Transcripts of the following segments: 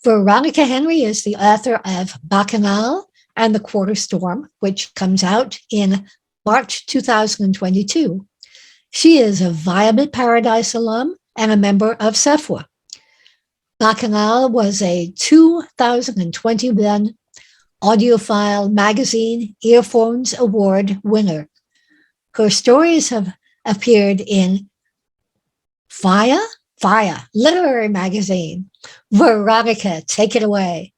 Veronica Henry is the author of Bacchanal and the Quarter Storm, which comes out in March 2022. She is a Violet Paradise alum and a member of SEFWA. Bacchanal was a 2021 Audiophile Magazine Earphones Award winner. Her stories have appeared in Fire Literary Magazine. Veronica, take it away.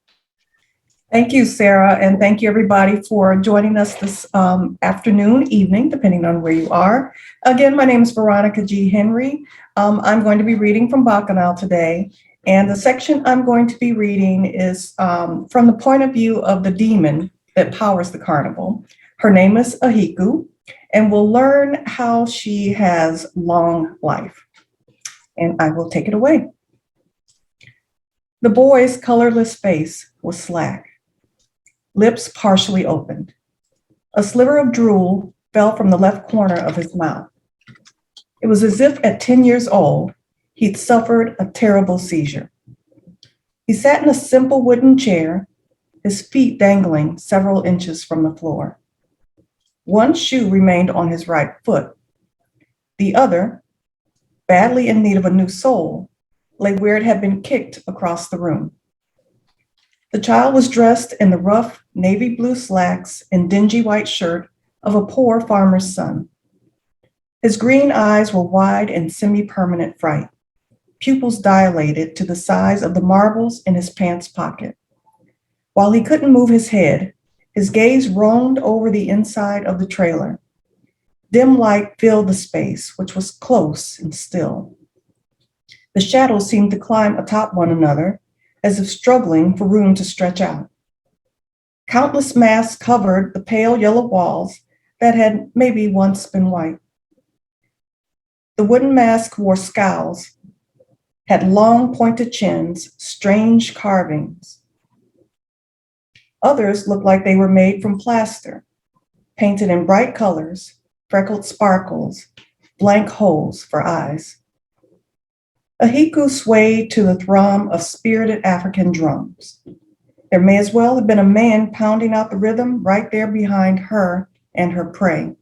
Thank you, Sarah, and thank you, everybody, for joining us this afternoon, evening, depending on where you are. Again, my name is Veronica G. Henry. I'm going to be reading from Bacchanal today, and the section I'm going to be reading is from the point of view of the demon that powers the carnival. Her name is Ahiku, and we'll learn how she has long life. And I will take it away. The boy's colorless face was slack, lips partially opened. A sliver of drool fell from the left corner of his mouth. It was as if at 10 years old, he'd suffered a terrible seizure. He sat in a simple wooden chair, his feet dangling several inches from the floor. One shoe remained on his right foot. The other, badly in need of a new sole, lay where it had been kicked across the room. The child was dressed in the rough navy blue slacks and dingy white shirt of a poor farmer's son. His green eyes were wide in semi-permanent fright, pupils dilated to the size of the marbles in his pants pocket. While he couldn't move his head, his gaze roamed over the inside of the trailer. Dim light filled the space, which was close and still. The shadows seemed to climb atop one another, as if struggling for room to stretch out. Countless masks covered the pale yellow walls that had maybe once been white. The wooden masks wore scowls, had long pointed chins, strange carvings. Others looked like they were made from plaster, painted in bright colors, freckled sparkles, blank holes for eyes. Ahiku swayed to the thrum of spirited African drums. There may as well have been a man pounding out the rhythm right there behind her and her prey.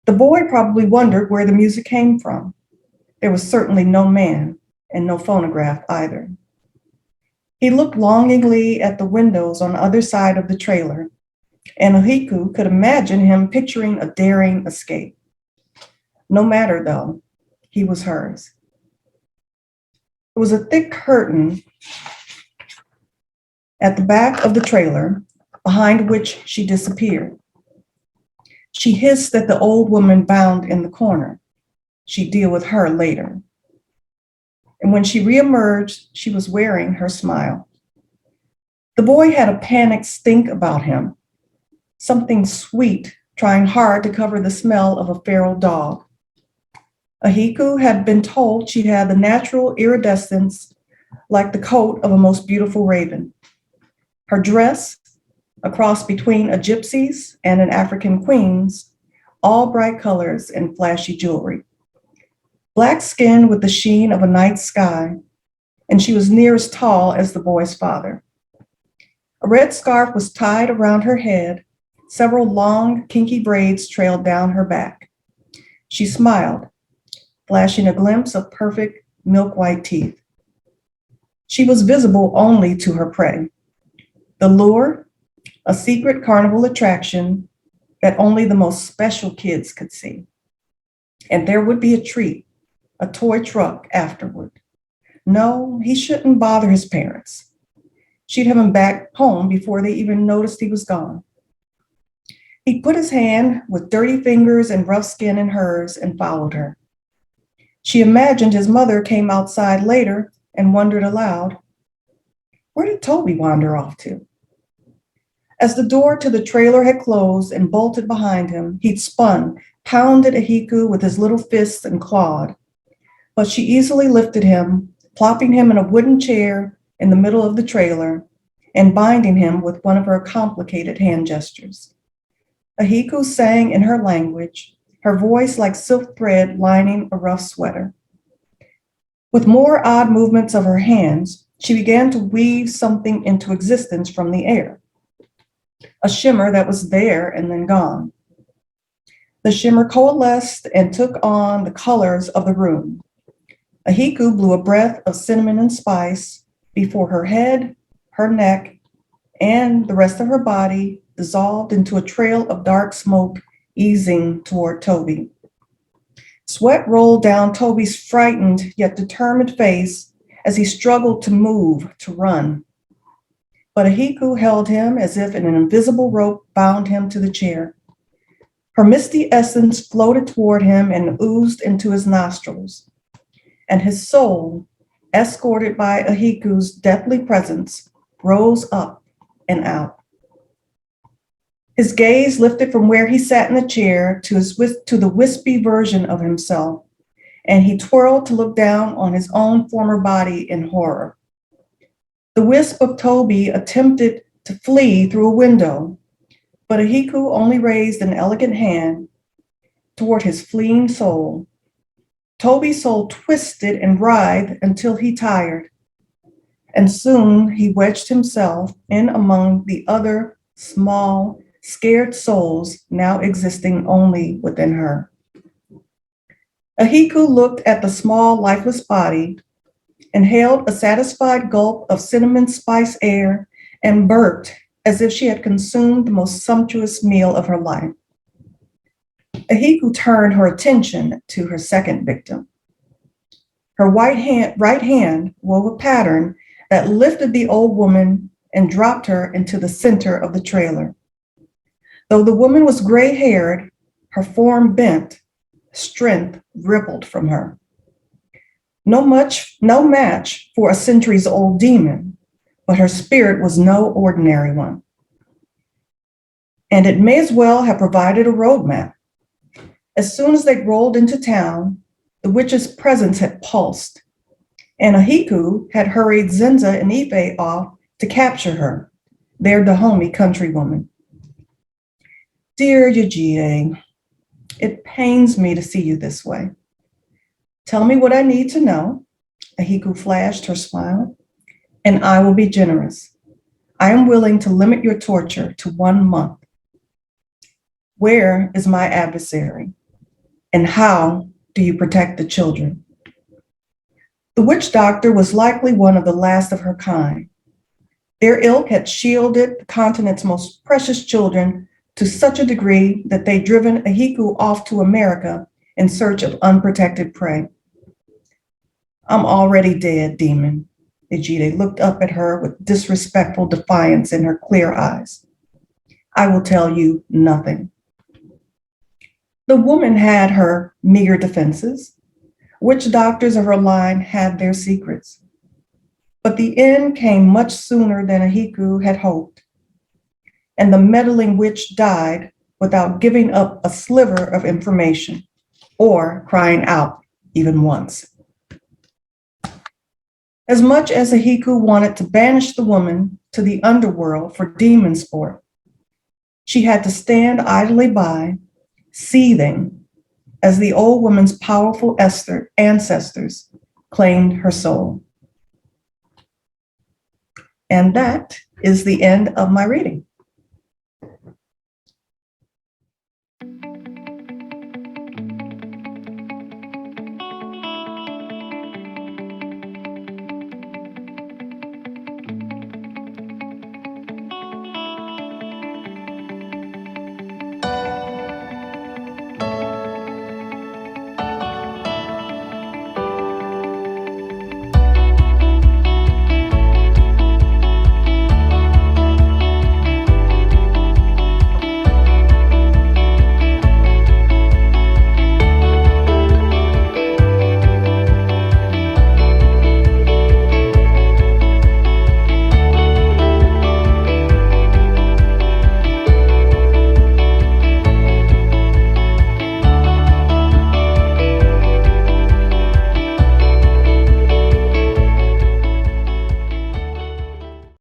The boy probably wondered where the music came from. There was certainly no man and no phonograph either. He looked longingly at the windows on the other side of the trailer, and Ahiku could imagine him picturing a daring escape. No matter, though, he was hers. There was a thick curtain at the back of the trailer, behind which she disappeared. She hissed at the old woman bound in the corner. She'd deal with her later. And when she reemerged, she was wearing her smile. The boy had a panicked stink about him, something sweet, trying hard to cover the smell of a feral dog. Ahiku had been told she had the natural iridescence like the coat of a most beautiful raven. Her dress, a cross between a gypsy's and an African queen's, all bright colors and flashy jewelry. Black skin with the sheen of a night sky, and she was near as tall as the boy's father. A red scarf was tied around her head. Several long, kinky braids trailed down her back. She smiled, flashing a glimpse of perfect milk-white teeth. She was visible only to her prey. The lure, a secret carnival attraction that only the most special kids could see. And there would be a treat, a toy truck afterward. No, he shouldn't bother his parents. She'd have him back home before they even noticed he was gone. He put his hand with dirty fingers and rough skin in hers and followed her. She imagined his mother came outside later and wondered aloud, where did Toby wander off to? As the door to the trailer had closed and bolted behind him, he'd spun, pounded Ahiku with his little fists and clawed. But she easily lifted him, plopping him in a wooden chair in the middle of the trailer and binding him with one of her complicated hand gestures. Ahiku sang in her language, her voice like silk thread lining a rough sweater. With more odd movements of her hands, she began to weave something into existence from the air, a shimmer that was there and then gone. The shimmer coalesced and took on the colors of the room. Ahiku blew a breath of cinnamon and spice before her head, her neck, and the rest of her body dissolved into a trail of dark smoke easing toward Toby. Sweat rolled down Toby's frightened yet determined face as he struggled to move, to run. But Ahiku held him as if an invisible rope bound him to the chair. Her misty essence floated toward him and oozed into his nostrils. And his soul, escorted by Ahiku's deathly presence, rose up and out. His gaze lifted from where he sat in the chair to the wispy version of himself, and he twirled to look down on his own former body in horror. The wisp of Toby attempted to flee through a window, but Ahiku only raised an elegant hand toward his fleeing soul. Toby's soul twisted and writhed until he tired, and soon he wedged himself in among the other small, scared souls now existing only within her. Ahiku looked at the small, lifeless body, inhaled a satisfied gulp of cinnamon spice air, and burped as if she had consumed the most sumptuous meal of her life. Ahiku turned her attention to her second victim. Her right hand wove a pattern that lifted the old woman and dropped her into the center of the trailer. Though the woman was gray-haired, her form bent, strength rippled from her. No match for a centuries-old demon, but her spirit was no ordinary one. And it may as well have provided a roadmap. As soon as they rolled into town, the witch's presence had pulsed, and Ahiku had hurried Zenza and Ife off to capture her, their Dahomey countrywoman. Dear Yajie, it pains me to see you this way. Tell me what I need to know, Ahiku flashed her smile, and I will be generous. I am willing to limit your torture to 1 month. Where is my adversary? And how do you protect the children? The witch doctor was likely one of the last of her kind. Their ilk had shielded the continent's most precious children to such a degree that they'd driven Ahiku off to America in search of unprotected prey. I'm already dead, demon. Ejide looked up at her with disrespectful defiance in her clear eyes. I will tell you nothing. The woman had her meager defenses. Witch doctors of her line had their secrets. But the end came much sooner than Ahiku had hoped, and the meddling witch died without giving up a sliver of information or crying out even once. As much as Ahiku wanted to banish the woman to the underworld for demon sport, she had to stand idly by, seething, as the old woman's powerful ancestors claimed her soul. And that is the end of my reading.